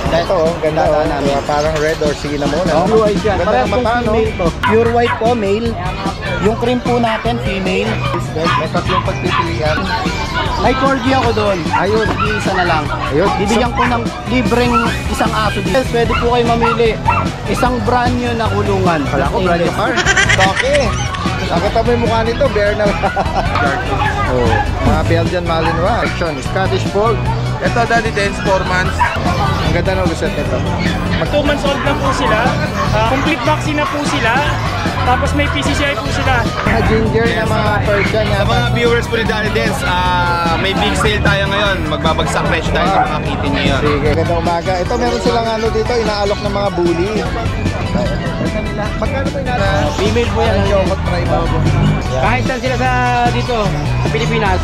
Ito, ganda namin. Parang red or cinnamon. Blue eyes yan. Parehas pong mata, female to. Pure white po, male. Yung cream po natin, female. May tatlong pagpipilian. May corgi ako doon. Ayun. Isa na lang. Ayun. Bibigyan ko ng libreng isang aso dito. Pwede po kayo mamili. Isang brand new na kulungan. Kala ko brand new car. Okay. Nakita mo yung mukha nito, bear na lang. Oh, mga Belgian Malinois. Action, Scottish Fold. Ito, Daddy Dance, 4 months. Ang ganda ng reset nito. 2 months old lang po sila. Complete vaccine na po sila. Tapos may PCCI po sila. Mga ginger na mga Persian Sa mga viewers po ni Daddy Dance, may big sale tayo ngayon. Magbabagsak presyo tayo sa mga kitten ngayon. Sige, gandang umaga. Ito meron silang ano dito, inaalok ng mga bully. Ito nila. Magkano po inaalok? Female po yan. Chocot tribal. Kahit saan sila dito, sa Pilipinas,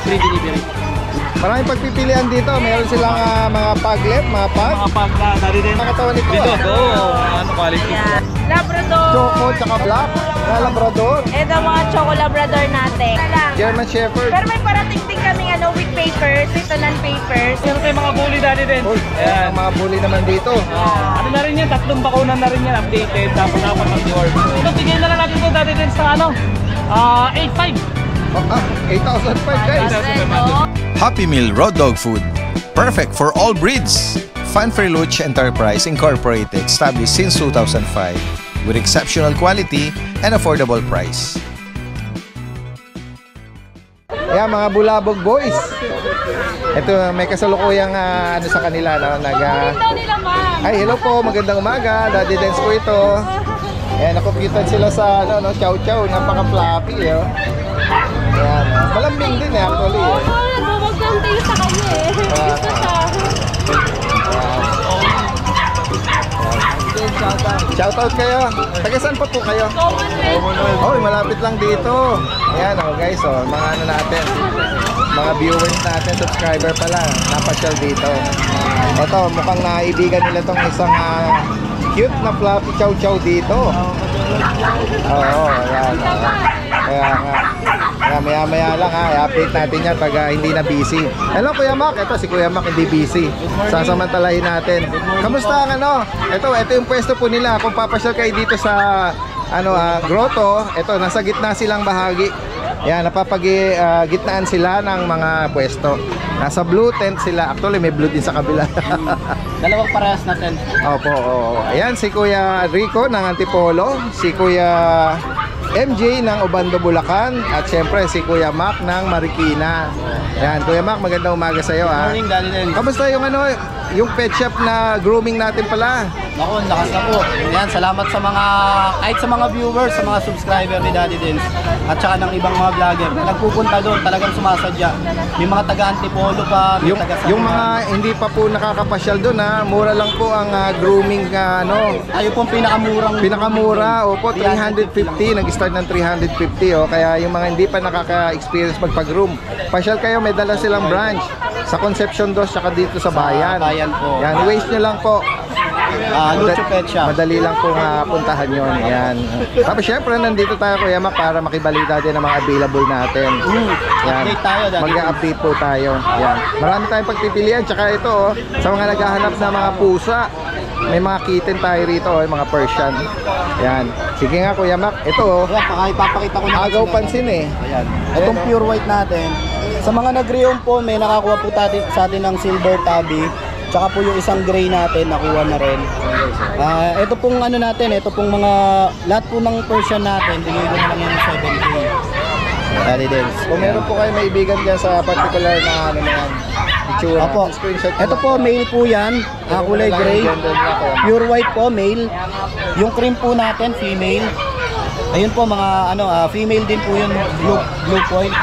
free delivery. Maraming pagpipilian dito. Meron silang mga paglet, mga pag. Mga pag na Daddy Dance. Nakatawan nito. Ito, ano quality? Yan. Labrador. Choco tsaka black. Labrador. Ito mga Choco Labrador natin. German Shepherd. Pero may parating din kaming with papers. Ito non-papers. Meron tayong mga bully Daddy Dance. Uy, ayan, mga bully naman dito. Ano na rin yan, 3 bakuna na rin yan, updated. Tapos dapat ang reward. Ito, bigyan na lang natin ito Daddy Dance sa 8.5. 8,005 guys. Happy Meal Raw Dog Food. Perfect for all breeds. Fanfare Luch Enterprise Incorporated, established since 2005 with exceptional quality and affordable price. Ayan, mga Bulabog boys. Ito, may kasalukuyang ano sa kanila. No? Ay, hello po. Magandang umaga. Daddy Dance po ito. Ayan, nakupitan sila sa chow chow. Napaka-floppy. Oh. Ayan. Malambing din actually. Bumagdang tayo sa kanya Shoutout kayo. Taga saan pa po kayo? Oh, malapit lang dito. Ayan guys, mga natin. Mga viewers natin, subscriber pala. Napasyal dito. Ito, mukhang naibigan nila tong isang cute na fluffy chow chow dito. Oo, ayan. Kaya nga. Kaya maya-maya lang i-update natin yan pag hindi na busy. Hello Kuya Mac, ito si Kuya Mac hindi busy. Sasamantalahin natin. Kamusta ang Ito yung pwesto po nila. Kung papasyal kayo dito sa grotto, ito nasa gitna silang bahagi. Yan, napapagitnaan sila ng mga pwesto. Nasa blue tent sila. Actually may blue din sa kabila. Dalawang parehas na tent. Opo, oo. Ayan si Kuya Rico ng Antipolo, si Kuya MJ ng Obando, Bulacan, at syempre si Kuya Mac ng Marikina. Ayan, Kuya Mac, magandang umaga sa iyo. Morning, Daddy Dance. Kamusta yung pet shop na grooming natin pala? Naku, lakas na po. Yan, salamat sa kahit sa mga viewers, sa mga subscriber ni Daddy Dance at saka ng ibang mga vlogger na nagpupunta doon, talagang sumasadya. May mga taga-Antipolo pa, may yung mga hindi pa po nakakapasyal doon mura lang po ang grooming Tayo pong pinakamura, opo, 350, nag-start ng 350 kaya yung mga hindi pa nakaka-experience magpag-groom, pasyal kayo, may dala silang branch sa Concepcion 2 saka dito sa bayan. Bayan po. Yan, waste nyo lang po. Lucho Pet Shop. Madali lang pong puntahan yon. Yan. Tapos syempre nandito tayo Kuya Mac para makibalita din ng mga available natin. Yan. Update tayo. Mag-update po tayo. Yan. Marami tayong pagpipilian. Tsaka ito sa mga naghahanap ng mga pusa, may mga kitten tayo rito yung mga Persian. Yan. Sige nga Kuya Mac. Ito Ipapakita ko na. agaw pansin Ayan. Itong pure white natin. Sa mga nag-reom po, may nakakuha po sa atin ng silver tabby. Tsaka po yung isang gray natin, nakuha na rin. Ito pong ito pong mga, lahat po ng Persian natin, bigay ko na lang yung 7K. Daddy Dance. kung meron po kayo maibigan dyan sa particular na yan, itsura. Opo. Screenshot Ito po, male po yan. Kulay gray. Pure white po, male. Yung cream po natin, female. Ayun po mga female din po yun, blue point.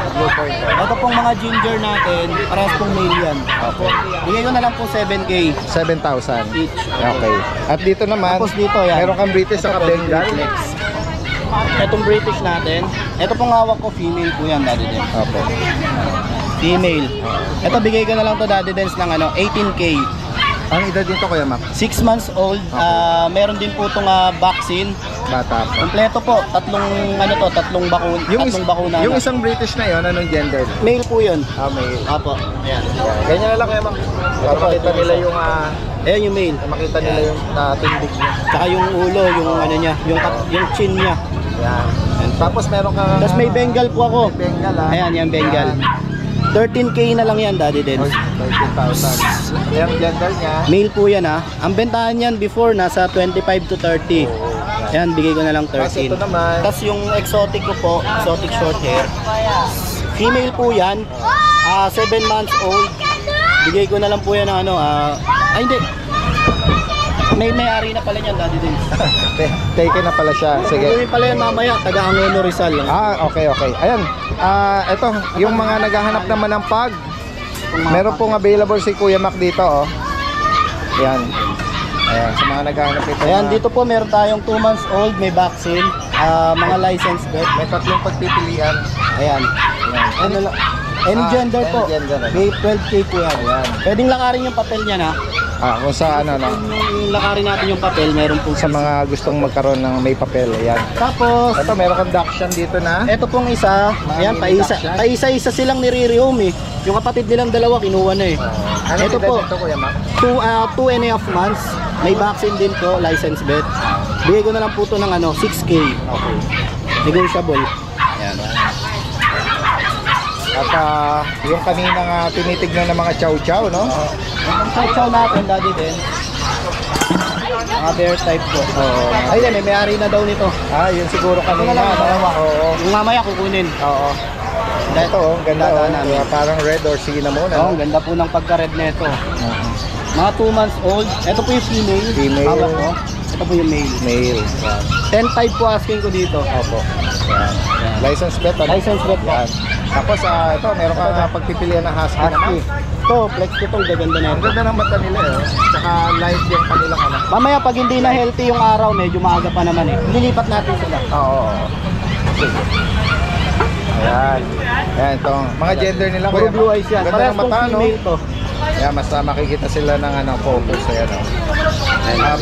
Ito pong mga ginger natin, parehas pong male yan. Opo. Bigay ko na lang po 7K 7,000 each. Okay. At dito naman, Tapos dito yan. meron kang British sa Bengal. Itong British natin, ito pong hawak ko, female po yan, Daddy Dance. Opo. Female. Ito bigay ko na lang to Daddy Dance ng 18K. Ang edad dito Kuya Mac? 6 months old. Meron din po itong vaccine. Bata pa. Kompleto po, tatlong bakuna. Yung isang British na yon, anong gender? Male po yun. May Apo. Ayan. ganyan na lang Kuya Mac. Para makita nila yung Ayan yung male. Makita nila yung tindig niya. Tsaka yung ulo, yung ano niya, yung chin niya. Yan. Tapos meron kang... Tapos may Bengal po ako. May Bengal ha. Ayan, yan Bengal. 13K na lang yan, Daddy Dens. 13,000. Yung gender niya. Male po yan ha. Ang bentahan yan before nasa 25 to 30. Ayan, bigay ko na lang Tapos 13. ito naman. Tapos yung exotic ko po, exotic short hair. Female po yan. 7 months old. Bigay ko na lang po yan ng ano, hindi. May-ari na pala niyan, Daddy Dens. Take na pala siya. Sige. Gawin pala yan mamaya, taga-Angono Rizal lang. Okay. Ayan. Ito, yung mga naghahanap naman ng pag. Meron pong available si Kuya Mac dito, oh. Ayan. Ayan, sa mga naghahanap ito. Ayan, dito po meron tayong 2 months old, may vaccine, mga license vet. May tatlong pagpipilian. Ayan. Ano lang, any gender po. Any gender, ano? May 12K po yan. Ayan. Pwedeng lakarin yung papel niya na. Kung sa ano, no? Yung lakarin natin yung papel, meron po Sa mga gustong magkaroon ng may papel, ayan. Tapos, Ito, meron kang Dachshund dito na. eto pong isa, ayan, paisa-isa silang nire-rehome eh. Yung kapatid nilang dalawa, kinuha na eh. Ano Ito edad po, nito, Kuya Mac? 2.5 months. May vaccine din po, license vet. Bigay ko na lang po ito ng 6K. Okay. Negotiable. Ayan. At yung kanina tinitignan ng mga chow-chow, no? Ang chow-chow natin, Daddy din. Mga bear type po. Ayun, may-ari na daw nito. Yun siguro kanina, Ito na lang, dalawa. Oo. Yung mamaya kukunin. Oo. Ito, ganda, Dadaan namin. parang red or cinnamon, Oo, ano? ang ganda po ng pagka-red nito. Mga 2 months old. Ito po yung female. Female. Hawak ko. Ito po yung male. Male. Yan. 10.5 po asking ko dito. Opo. Yan. License vet, ano? License vet po. Yan. Tapos, ito, meron kang pagpipilian ng husky Husky. naman. Ito, flex ko ito. Gaganda na Ang ito. ganda ng mata nila, eh. Tsaka light yung kanilang anak. Mamaya pag hindi na healthy yung araw, medyo maaga pa naman eh. Lilipat natin sila. Oo. Sige. Ayan. Ayan, ito. Mga gender nila, Puro blue eyes yan. Ganda Parehas ng pong mata, no? female to. Ayan, mas makikita sila ng focus. Ayan, oh.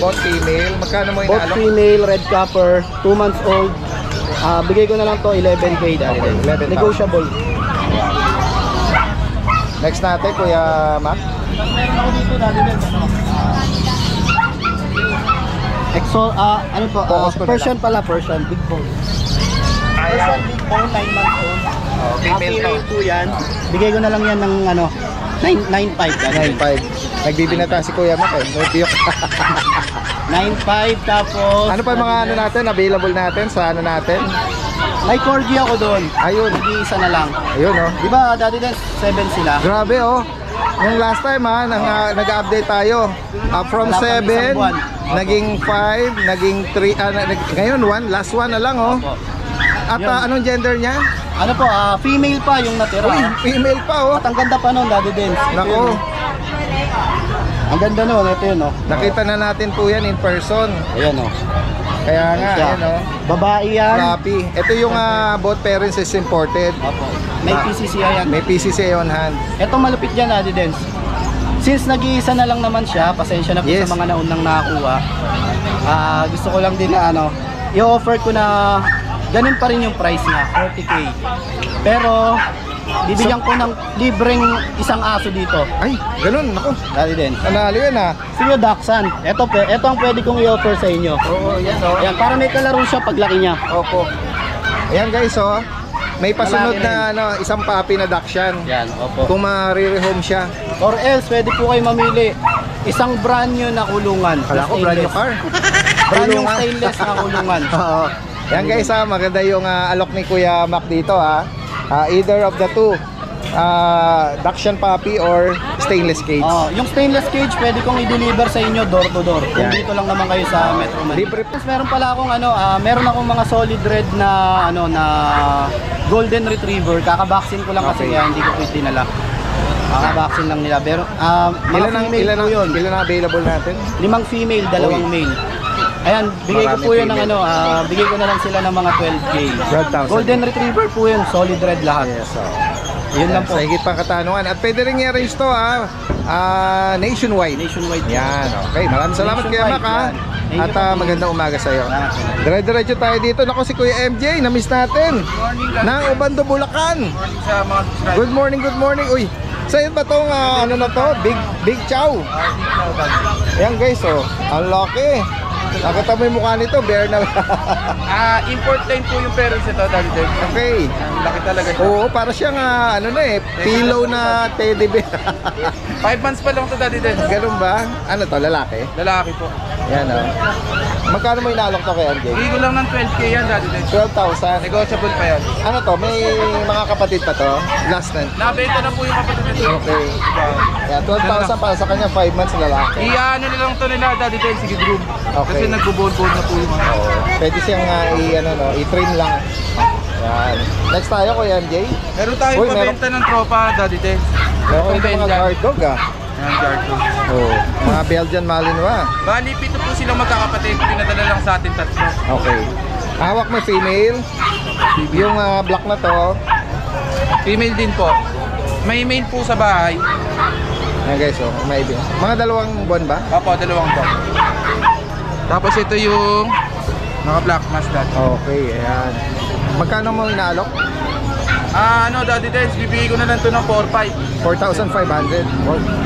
Both female. Magkano mo Both inaalok? female, red copper, 2 months old. Bigay ko na lang to 11K dahil. Okay, 11,000. Negotiable. Next natin, Kuya Mac. Meron ako dito dati din. Ano po? Focus ko na Persian pala, Persian. Big bone. Persian big bone, 9 months old. Female to. po yan. Bigay ko na lang yan ng 9.5. 9.5. Nagbibinata si Kuya Mac, eh. May piyok. 9.5 tapos... Ano pa yung mga natin, available natin sa natin? May corgi ako doon. Ayun. Nag-iisa na lang. Ayun, oh. Di ba dati din 7 sila? Grabe, oh. Yung last time, nag-update tayo. From Wala pang 7, isang buwan. naging 5, naging 3, ngayon 1, last 1 na lang, oh. At Yun. anong gender niya? Ano po, female pa yung natira. Uy, female pa, oh. At ang ganda pa nun, dati din. Nako, Ang ganda nun, ito yun, oh. nakita na natin po yan in person. Ayan, oh. Kaya nga, Siya. ayan, oh. Babae yan. Rapi. Ito yung both parents is imported. Opo. May PCCI yan. May PCCA on hand. Ito malupit dyan, Adi Dens. Since nag-iisa na lang naman siya, pasensya na po Yes. sa mga naunang nakakuha. Gusto ko lang din na i-offer ko na ganun pa rin yung price niya, 40K. Pero bibigyan ko ng libreng isang aso dito. Ay, ganun, nako. Adi Dens. Nanalo yan, ha. Sinyo Dachshund. Ito ang pwede kong i-offer sa inyo. Oo, yan, oh. Ayan, para may kalaro siya paglaki niya. Opo. Ayan, guys, oh. May pasunod na isang puppy na Dachshund. Yan, opo. Kung ma-re-rehome siya. Or else, pwede po kayo mamili. Isang brand new na kulungan. Kala ko brand new Stainless. car. Brand new Kulungan. stainless na kulungan. Oo. Yan, guys, maganda yung alok ni Kuya Mac dito, ha. Either of the two. Dachshund puppy or stainless cage. Yung stainless cage, pwede kong i-deliver sa inyo door to door. Kung Yan. dito lang naman kayo sa Metro Manila. Libre. Tapos meron pala akong meron akong mga solid red na na golden retriever. Kaka-vaccine ko lang kasi Okay. kaya hindi ko po dinala. Kaka-vaccine lang nila. Pero Ilan ang available natin? 5 female, 2 male. Ayan, bigay ko Marami po yun ng female. bigay ko na lang sila ng mga 12K. 12,000. Golden retriever po yun, solid red lahat. Yes, so. Yun lang po. Sa higit pang katanungan. At pwede rin i-arrange to, nationwide. Nationwide. Yan, okay. Maraming salamat Kuya Mac, ha. Yan. Thank At you po. magandang umaga sa iyo. Ah. Dire-diretso tayo dito. Nako, si Kuya MJ, na-miss natin. Ng Ubando, Bulacan. Good morning, good morning. Uy, Sa'yo ba tong ano na to? Big Chow. Ayan guys, oh. Ang laki. Nakita mo yung mukha nito, bear na. Import line po yung parents ito, Daddy Dens. Okay. Laki talaga siya. Oo, para siyang ano na eh, pillow na teddy bear. 5 months pa lang to, Daddy Dens. Ganun ba? Ano to, lalaki? Lalaki po. Yan oh. Magkano mo inaalok to kay MJ? Bigay ko lang ng 12K yan, Daddy Dens. 12,000. Negotiable pa yan. Ano to, may mga kapatid pa to? Last na. Nabenta na po yung kapatid nito. Okay. Yan, 12,000 para sa kanya, 5 months lalaki. I-ano na lang to nila, Daddy Dens, sige groom. Okay. Kasi nagbo-bone na po yung mga. Pwede siyang i-trim lang. Yan. Next tayo, Kuya MJ. Meron tayong Uy, pabenta ng tropa, Daddy Dens. Meron ito mga guard dog ah. Ayan, guard dog. Oh, mga Belgian Malinois. Bali, pito po silang magkakapatid. Pinadala lang sa atin tatlo. Okay. Hawak mo female. Yung black na to. Female din po. May male po sa bahay. Ayan guys, oh, may ibig. Mga dalawang buwan ba? Opo, 2 po. Tapos ito yung naka-black mask, Daddy. Okay, ayan. Magkano mo inaalok? Daddy Dens, bibigay ko na lang ito ng 4-5. 4,500.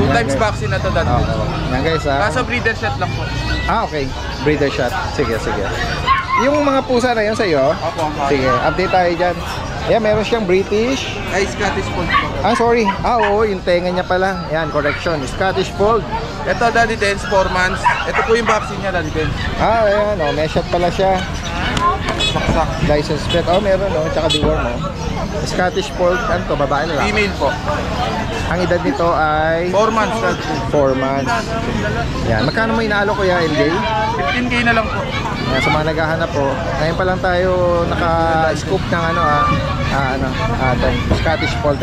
2 times vaccine na to, Daddy Dens. Yan guys ha. Kaso breeder shot lang po. Okay. Breeder shot. Sige. Yung mga pusa na yan sa'yo? Opo, opo. Sige, update tayo dyan. Yan, meron siyang British. Ay, Scottish Fold po. Sorry. Oo, yung tenga niya pala. Yan, correction. Scottish Fold. Ito, Daddy Dens, 4 months. Ito po yung vaccine niya, Daddy Dens. Ayan. Oh, may shot pala siya. Saksak. License plate. Oh, meron oh. Tsaka deworm oh. Scottish Fold. Ano to? Babae nila? Female po. Ang edad nito ay 4 months, Daddy Dens. 4 months. Yan. Magkano mo inaalo Kuya LJ? 15K na lang po. Yan, sa mga naghahanap po. Ngayon pa lang tayo naka-scoop ng Scottish Fold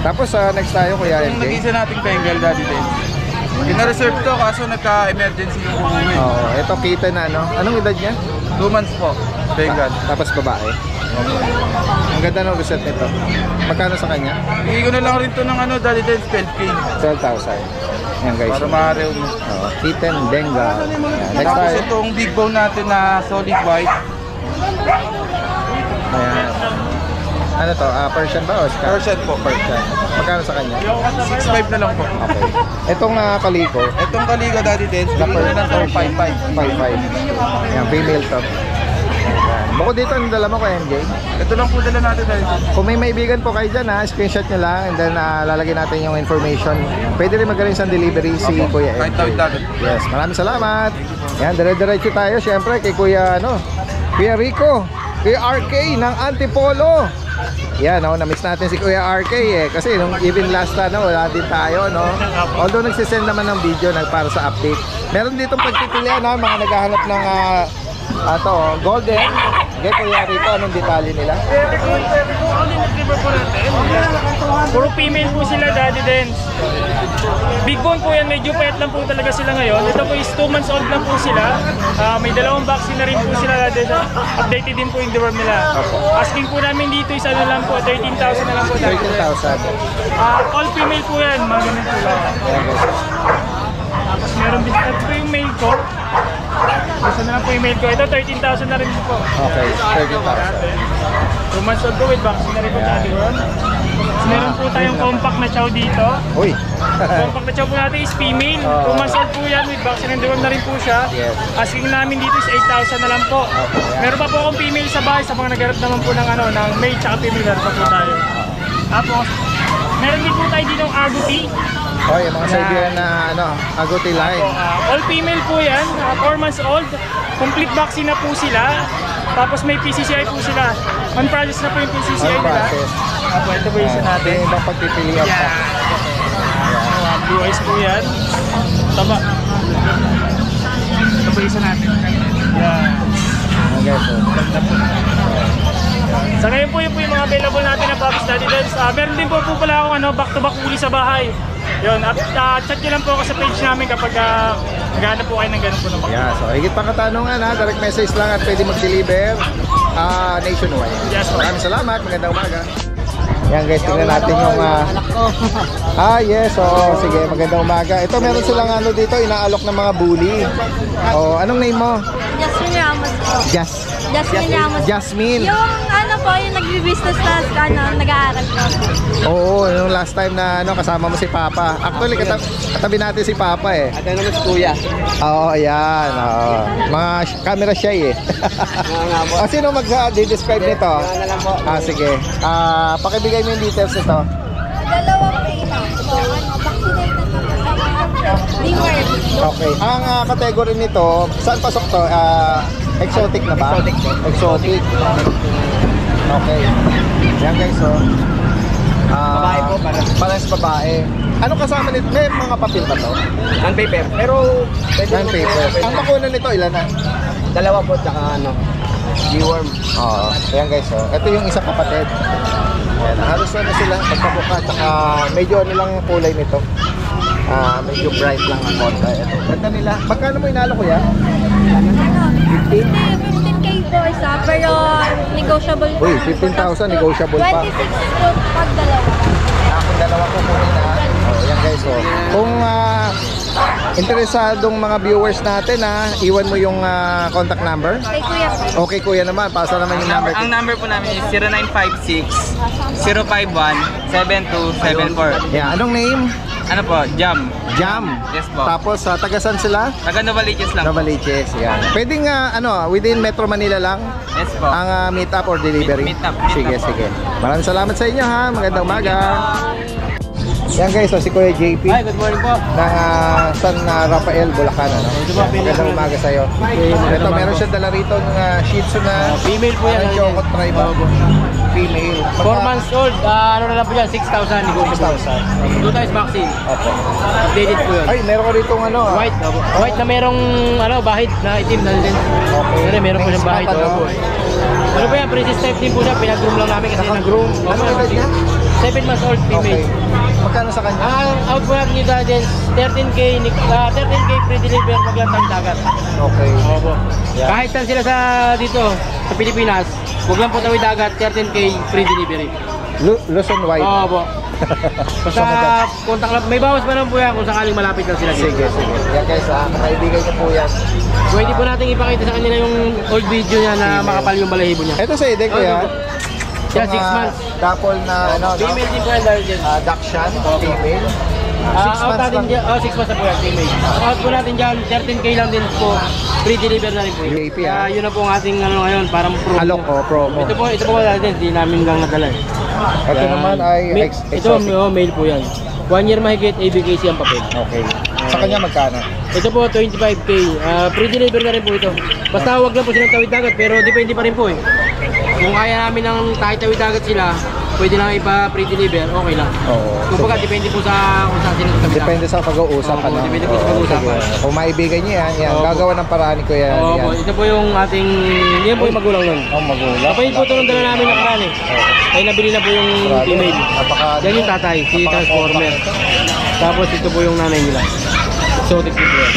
Tapos next tayo Kuya Yung LJ. nag-isa nating Bengal, Daddy Dens. Pina-reserve to kaso nagka-emergency yung umuwi. Oo, ito kita na Anong edad niya? 2 months po, Bengal. Tapos babae. Ang ganda ng result nito. Magkano sa kanya? Bigay ko na lang rin to ng Daddy Dens, 12K. 12,000. Yan guys. Para ma-real mo. Oo, kitten, Bengal. Yan. Next Tapos tayo. itong big bone natin na solid white. Ayan. Ano to? Persian ba o Scar? Persian po. Persian. Magkano sa kanya? 6.5 na lang po. Okay. Itong kaliko, Itong Kaligo, Daddy Dens, bigay ko na lang to 5.5. 5.5. Yan, female to. Yan. Bukod dito, ang dala mo ko MJ. Ito lang po dala natin, Daddy Dens. Kung may maibigan po kayo dyan screenshot nyo lang and then lalagyan natin yung information. Pwede rin magaling sa delivery si Kuya Kahit MJ. tawid natin. Yes, maraming salamat. Yan, dire-diretso tayo syempre kay Kuya Kuya Rico, Kuya RK ng Antipolo. Yan, na-miss natin si Kuya RK kasi nung even last wala din tayo, Although nagsisend naman ng video para sa update. Meron ditong pagpipilian mga naghahanap ng golden. Okay, Kuya Rico, anong detalye nila? Puro female po sila, Daddy Dens. Big bone po yan, medyo pet lang po talaga sila ngayon. Ito po is 2 months old lang po sila. May 2 vaccine na rin po sila, Daddy Dens. Updated din po yung deworm nila. Asking po namin dito is lang po, 13,000 na lang po, Daddy Dens. 13,000. All female po yan, mga ganun po lang. Tapos meron din po yung male ko. Gusto na lang po yung male ko. Ito 13,000 na rin po. Okay, 13,000. 2 months old po with vaccine na rin po, Daddy Dens. Meron po tayong compact na chow dito. Uy. Compact na chow po natin is female. 2 months old po yan with vaccine and deworm na rin po siya. Yes. Asking namin dito is 8,000 na lang po. Meron pa po akong female sa bahay sa mga nagharap naman po ng ng male tsaka female. Meron pa po tayo. Tapos, meron din po tayo dito ng Agouti. Yung mga Siberian na Agouti line. All female po yan, 4 months old. Complete vaccine na po sila. Tapos may PCCI po sila. On process na po yung PCCI On nila. process. Ito po isa natin. Yung ibang pagpipilian pa. Blue eyes po yan. Taba. Ito po isa natin. Yan. Okay, so. Sa ngayon po yun po yung mga available natin na Bobby's Daddy Dens. Meron din po pala akong back-to-back uli sa bahay. Yun, at chat nyo lang po ako sa page namin kapag naghahanap po kayo ng ganun po na Yeah, so higit pa katanungan direct message lang at pwede mag-deliver nationwide. Yes, po. Maraming salamat, magandang umaga. Yan guys, tingnan natin yung yes, sige, magandang umaga. Ito meron silang dito, inaalok ng mga bully. Anong name mo? Jasmine Ramos po. Jasmine. Ramos. Jasmine. Yung po yung nagbi-business na nag-aaral ko. Oo, yung last time na kasama mo si Papa. Actually, katabi natin si Papa eh. At ano mas kuya? Oo, ayan. Oo. Mga camera shy eh. Sino mag-describe nito? Na lang po. Sige. Pakibigay mo yung details nito. Dalawang payment po. Vaccinated na po. Deworm. Okay. Ang category nito, saan pasok to? Exotic na ba? Exotic. Okay. Yan guys, so. Babae po, parehas babae. Ano kasama nito? May mga papel ba to? Non-paper. Pero Non-paper. Ang bakuna nito, ilan na? dalawa po, tsaka deworm. Oo. Ayan guys, so. Ito yung isang kapatid. Ayan. Halos na sila magpabuka. Tsaka medyo nilang kulay nito. Medyo bright lang ang konta. Ito. Ganda nila. Magkano mo inalo kuya? 15K po isa, pero negotiable po. Uy, 15,000 negotiable pa. 26 po pag dalawa. Kung dalawa ko muna. Yan guys, so. Kung interesadong mga viewers natin iwan mo yung contact number. Kay kuya po. Okay kuya naman, pasa naman yung number. Ang number po namin is 0956-051-7274. Yeah, anong name? Ano po? Jam. Jam. Yes po. Tapos tagasan sila? Taga Novaliches lang po. Novaliches, yan. Pwedeng within Metro Manila lang Yes po. ang meet up or delivery? Meet up Sige, po. sige. Maraming salamat sa inyo ha. Magandang umaga. Yan guys, so si Kuya JP Hi, good morning po. ng San Rafael, Bulacan. Magandang umaga sa'yo. Ito, meron siya dala rito ng Shih Tzu na Female po yan. Choco Tribe. Female. 4 months old, ano na lang po yan, 6,000 negotiable. 2 times vaccine. Opo. Updated po yun. Ay, meron ko rito White, white na merong bahid na itim na din. Okay. Meron po siyang bahid. Ano po yan, princess type din po siya, pinag-groom lang namin kasi Naka-groom. Ano edad niya? 7 months old female. Okay. Magkano sa kanya? Ang out po natin dito dyan, 13K free deliver maglantang dagat. Okay. Opo. Yeah. Kahit saan sila dito, sa Pilipinas, huwag lang po tawid dagat, 13K free delivery. Luzon White. Opo. Basta kontak lang, may bawas pa naman po yan kung sakaling malapit lang sila dito. Sige, sige. Yan guys, kaibigan niyo po yan. Pwede po natin ipakita sa kanila yung old video niya na makapal yung balahibo niya. Ito sa Eden ko yan. Siya 6 months. Dapol na Female din po yan dahil dyan. Dakshan, female. 6 Out months natin lang. dyan, 6 months na po yan, female. Out po natin dyan, 13K lang din po. Free deliver na rin po. UAP, Kaya yun na po ang ating ngayon, parang promo. Alok o promo. Ito po natin, di namin lang nadala. Ito Yan. naman ay Ito, exotic. male po yan. 1 year mahigit, ABKC ang papel. Okay. Sa kanya magkano? Ito po, 25K. Free deliver na rin po ito. Basta huwag lang po silang tawid dagat, pero depende pa rin po eh. Kung kaya namin ng kahit tawid dagat sila, pwede lang ipa-free deliver, okay lang. Oo. Kung baga, depende po sa kung saan sila tawid dagat. Depende sa pag-uusap. Opo, depende po sa Oo, pag-uusapan. sige. Kung maibigan niyo yan, Opo. gagawa ng paraan ko yan. Oo, ito po yung ating, yan po yung magulang nun. Magulang. Kapag po ito nung dala namin nakaraan eh. Ay nabili na po yung female. Yan yung tatay, si Transformer. Tapos ito po yung nanay nila. Exotic din po yan.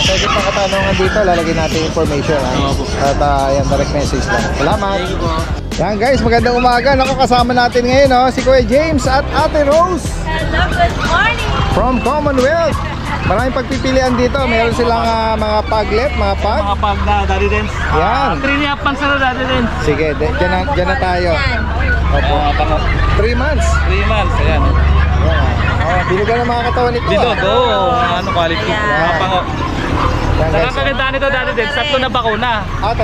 Pwede pa katanungan dito, lalagyan natin information. Opo. At yan, direct message lang. Salamat. Thank you po. Yan guys, magandang umaga. Naku, kasama natin ngayon si Kuya James at Ate Rose Hello, good morning! from Commonwealth. Maraming pagpipilian dito. Meron silang mga paglet, mga pag. Mga pag na Daddy Dance. Yan. 3.5 months na Daddy Dance. Sige, dyan na tayo. Opo. 3 months. 3 months, ayan. Yan. Biligan ng mga katawan nito. Dito, go. Ano quality? Mga pango. Yan, guys. Nakakagandaan nito Daddy Dance, 3 na bakuna. 3.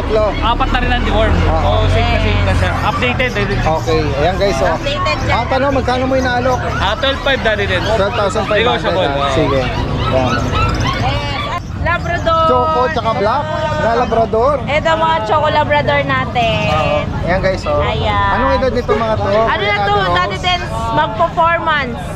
4 na rin ang deworm. So safe na safe na siya. Updated Daddy Dance. Okay. Ayan guys. Updated dyan. Tanong, magkano mo inaalok? 12.5 Daddy Dance. 12,500. Negotiable. Sige. Yan. Labrador. Choco tsaka black na Labrador. Ito mga Choco Labrador natin. Ayan guys, Ayan. Anong edad nito mga to? Ano na to, Daddy Dance? Magpo-4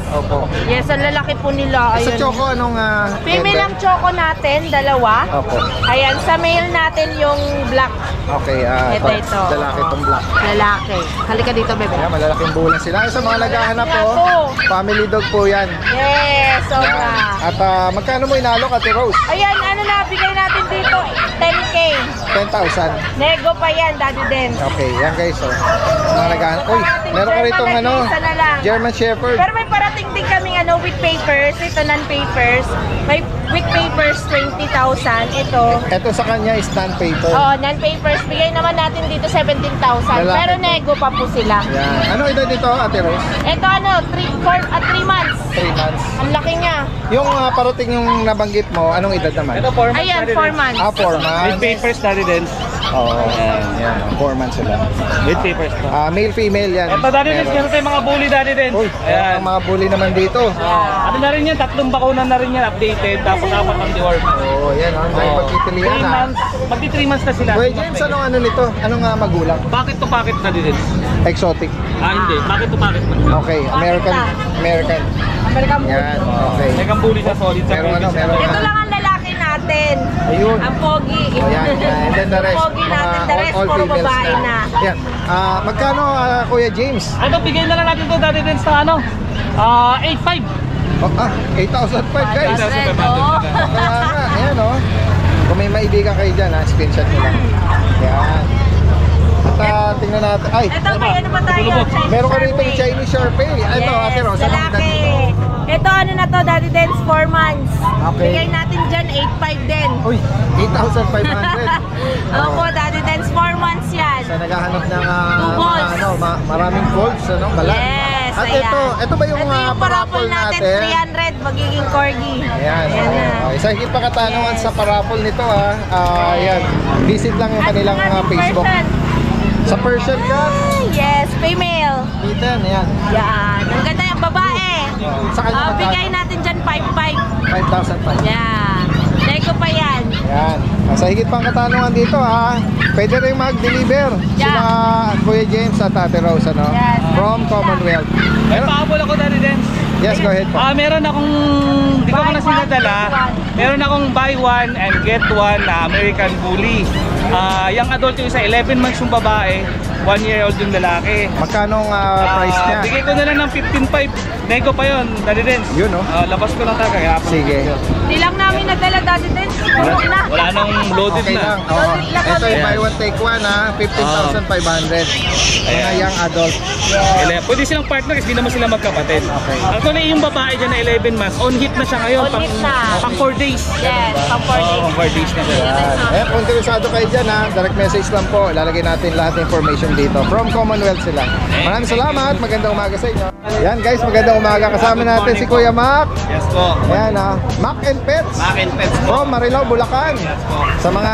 Opo. Yes, ang lalaki po nila. Sa Ayun. Choco, anong Female ang Choco natin, 2. Opo. Ayan, sa male natin yung black. Okay, Ito. lalaki itong black. Lalaki. Halika dito, bebe. Ayan, malalaking bulan sila. Sa mga naghahanap Nga po, po. family dog po yan. Yes, sobra. Yan. At magkano mo inalok, Ate Rose? Ayan, ano na, bigay natin dito, 10K. 10,000. Nego pa yan, Daddy Dance. Okay, yan guys. Mga naghahanap. Uy, meron ka rito German ano, isa na lang. German Shepherd. Pero may parating din kaming with papers, ito non-papers. May with papers, 20,000. Ito sa kanya is non-paper. Oo, non-papers. Bigay naman natin dito 17,000. Lalaki Pero to. nego pa po sila. Yan. Ano edad dito, Ate Rose? Ito 3 months. 3 months. Ang laki niya. Yung parating yung nabanggit mo, anong edad naman? Ito 4 months. Ayan, 4 months. 4 months. With papers, Daddy Dance. Oo. Yan. 4 months sila. With papers. Male, female yan. Ito, Daddy Dance, meron tayong mga bully, Daddy Dance. Uy, Ayan. ang mga bully naman dito. Ano na rin yan, 3 bakuna na rin yan, updated, tapos 4 ang deworm. Oo, yan. Ang dahil pagkitilian 3 na. months, magdi 3 months na sila. Kuya James, anong ano nito? Anong magulang? Bakit to packet, Daddy Dance? Exotic. Hindi, bakit to packet? Okay, American. American Yan, okay. May bully sa solid sa Meron ano, previous. meron Ito lang ang lalaki natin. Ayun. Ang pogi. Oh, yan. And then the rest, Pogi natin, the rest, all puro females babae na. Yan. Magkano, Kuya James? Ito, bigay na lang natin to, Daddy Dance, na ano? 8.5. 8,005 guys. Red, oh. Kaya nga, ayan o. Kung may maibigan kayo dyan, screenshot nyo lang. Yan. At tingnan natin. Ay, Ito, may ano pa tayo? meron ka rito yung Chinese Sharpei. Ito, Ate Rose. anong edad lalaki. dito? Ito, ano na to, Daddy Dance, 4 months. Okay. Bigay natin dyan, 8.5 din. Uy, 8,500. Opo, Daddy Dance, 4 months yan. Sa naghahanap ng Two balls. maraming folds, balat. Yes, At ayan. ito ba yung, ito yung parapol parapol natin, 300, magiging corgi. Ayan. na. Okay. Sa higit pa katanungan Yes. sa parapol nito ayan. Visit lang yung At kanilang mga Facebook. person. Sa Persian ka, Yes, female. Ethan, ayan. Yan. Ang ganda yung babae. Sa kanya magkano? Bigay natin dyan 5.5. 5,500. Yan. Nego pa yan. Ayan. Sa higit pang katanungan dito pwede rin mag-deliver Yeah. sila Kuya James at Ate Rose Yes. from Commonwealth. May pahabol ako, Daddy Dance. Yes, go ahead po. Meron akong, hindi ko Buy na one, sinadala. get one. Meron akong buy one and get one na American Bully. Yung adult yung isa, 11 months yung babae, 1 year old yung lalaki. Magkano price niya? Bigay ko na lang ng 15.5. Nego pa yun, Daddy Dance. Yun, no? Labas ko lang talaga. Kahapon. Sige. Hindi lang namin nadala, Daddy Dance. Puro na. Wala nang loaded Okay na. lang. Oo. Loaded lang Ito yung kami. buy one take one 15,500. Mga young adult. Pwede silang partner kasi hindi naman sila magkapatid. Okay. Actually, yung babae dyan na 11 months, on hit na siya ngayon. On hit na. Pang 4 days. Yes, pang 4 days. Pang 4 days na siya. Ayan, kung interesado kayo dyan direct message lang po. Ilalagay natin lahat ng information dito. From Commonwealth sila. Maraming salamat. Magandang umaga sa inyo. Yan guys, magandang umaga. Kasama natin si Kuya Mac. Yes po. Ayan Mac and Pets. Mac and Pets po. From Marilao, Bulacan. Sa mga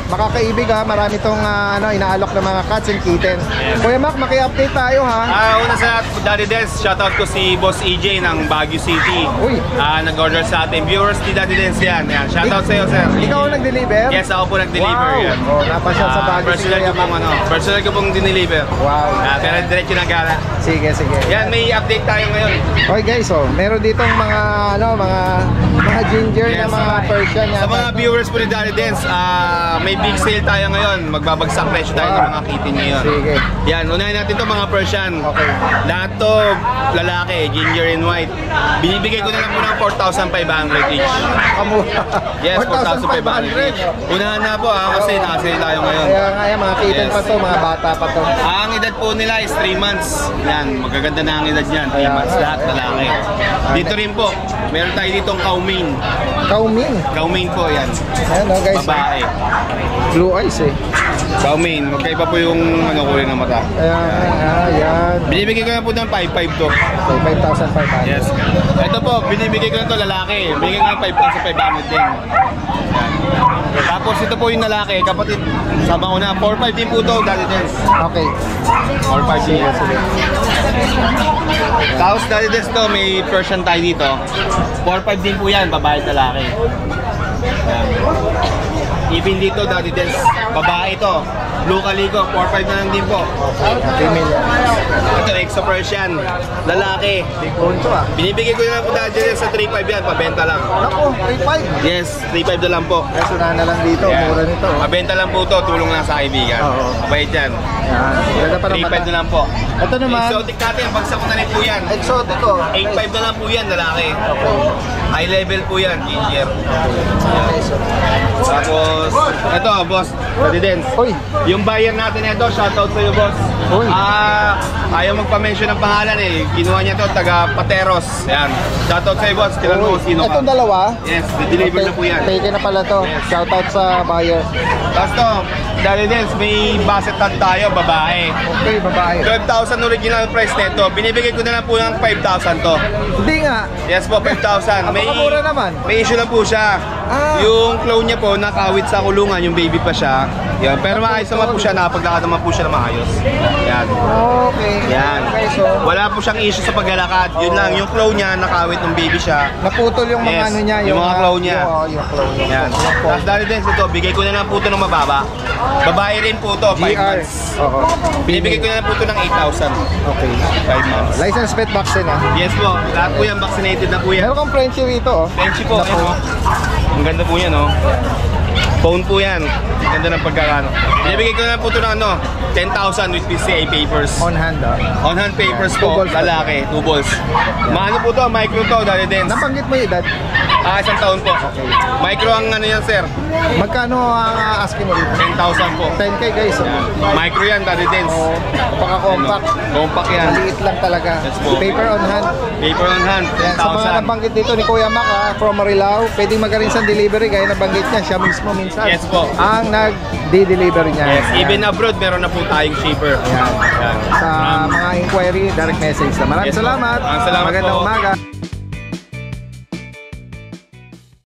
makakaibig marami tong inaalok ng mga cats and kittens. Kuya Mac, maki-update tayo Una sa lahat, Daddy Dance, shoutout ko si Boss EJ ng Baguio City. Uy. Nag-order sa atin. Viewers ni Daddy Dance yan. Shoutout sa iyo, sir. Ikaw ang nag-deliver? Yes, ako po nag-deliver Wow. yan. Oh, napasyal sa Baguio si Personal Kuya ko pong Mac. personal ko pong dineliver. Wow. Pero diretso na gala. Sige, sige. Yan, may update tayo ngayon. Okay guys, meron ditong mga mga ginger na Yes. mga Persian Sa mga viewers po ni Daddy Dance, may big sale tayo ngayon. Magbabagsak presyo tayo ng mga kitten ngayon. Sige. Yan, unahin natin to mga Persian. Okay. Lahat to lalaki, ginger and white. Binibigay ko na lang muna ng 4,500 each. Kamura. Yes, 4,500 each. Unahan na po kasi nakasale tayo ngayon. Kaya nga yan, mga kitten Yes. pa to, mga bata pa to. Ang edad po nila is 3 months. Yan, magaganda na ang edad niyan. 3 months lahat lalaki. Dito rin po, meron tayo ditong cow mane. Kauming. Cow mane po yan. Ayan guys. Babae. Blue eyes Cow mane, magkaiba po yung kulay ng mata. Ayan. Binibigay ko na po ng 5,500 to. Okay, 5,500. Yes. Ito po, binibigay ko na to lalaki. Binigay ko ng 5,500 din. Yan. Tapos ito po yung lalaki, kapatid. Sama ko na, 4,500 din po to, Daddy Dance. Okay. 4,500 din. Tapos Daddy Dance to, may Persian tayo dito. 4,500 din po yan, babae at lalaki. Yan. Even dito, Daddy Dance, babae ito. Blue Calico, 4,500 na lang din po. Female yan. Ito, Exo Persian, lalaki. Big bone to Binibigay ko na lang po Daddy Dance sa 3,500 yan, pabenta lang. Naku, 3,500. Yes, 3,500 na lang po. Yes, unahan na lang dito. Yan. Mura nito. Mabenta lang po to, tulong lang sa kaibigan. Oo. Mabait yan. Yan. Ganda pa ng 3,500 mata. na lang po. Ito naman. Exotic natin, bagsak ko na rin po yan. Exotic ko. 8,500 na lang po yan, lalaki. Okay. High level po yan, ginger. Okay, so. Tapos, ito, boss, Residence. Uy, Yung buyer natin ito, shoutout sa'yo, boss. Uy. Ayaw magpa-mention ng pangalan eh. Kinuha niya to, taga Pateros. Yan. Shoutout sa'yo, boss. Kilala mo kung sino ka. itong dalawa. Yes, deliver na po yan. Taken na pala to. Yes. Shoutout sa buyer. Tapos to, Residence, may basset tan tayo, babae. Okay, babae. 12,000 original price nito. Binibigay ko na lang po ng 5,000 to. Hindi nga. Yes po, 5,000. Napakamura naman. May issue lang po siya. Ah. Yung clone niya po, nakawit sa kulungan, yung baby pa siya. Yan. Pero maayos naman po siya, nakapaglakad naman po siya na maayos. Yan. Okay. Yan. Okay, so Wala po siyang issue sa paglalakad. Yun lang, yung clone niya, nakawit ng baby siya. naputol yung mga Yes, ano niya. yung mga claw niya. Yung claw niya. Yan. Tapos dahil din ito, bigay ko na lang po ito ng mababa. Babae rin po ito, 5 GR. months. Oo. Binibigay ko na lang po ito ng 8,000. Okay. 5 months. License pet vaccine ah. Yes po, lahat po yan, vaccinated na po yan. Meron kang Frenchie rito oh. Benchi po, Napo. Ang ganda po yan, oh. Phone po yan. Ang ganda ng pagkakano. Binibigay ko na po ito ng 10,000 with PCA papers. On hand ah. On hand papers Two po, balls. lalaki, 2 balls. Maano po to, micro to, dali dance. Nabanggit mo yung edad. Isang taon po. Micro ang ano yan, sir. Magkano ang asking mo rito? 10,000 po. 10k guys. Oh. Micro yan, dali dance. Napaka-compact. Compact yan. Maliit lang talaga. Yes po. Paper on hand. Paper on hand, Yan, sa mga 10,000. nabanggit dito ni Kuya Mac from Marilao, pwedeng magaling sa delivery gaya nabanggit niya, siya mismo minsan. Yes po. Ang nag-deliver niya. Yes, Yan. even abroad, meron na po tayong shipper. Yan. Yan. Sa mga inquiry, direct message na. Maraming Yes po. salamat. Maraming salamat Magandang po. umaga.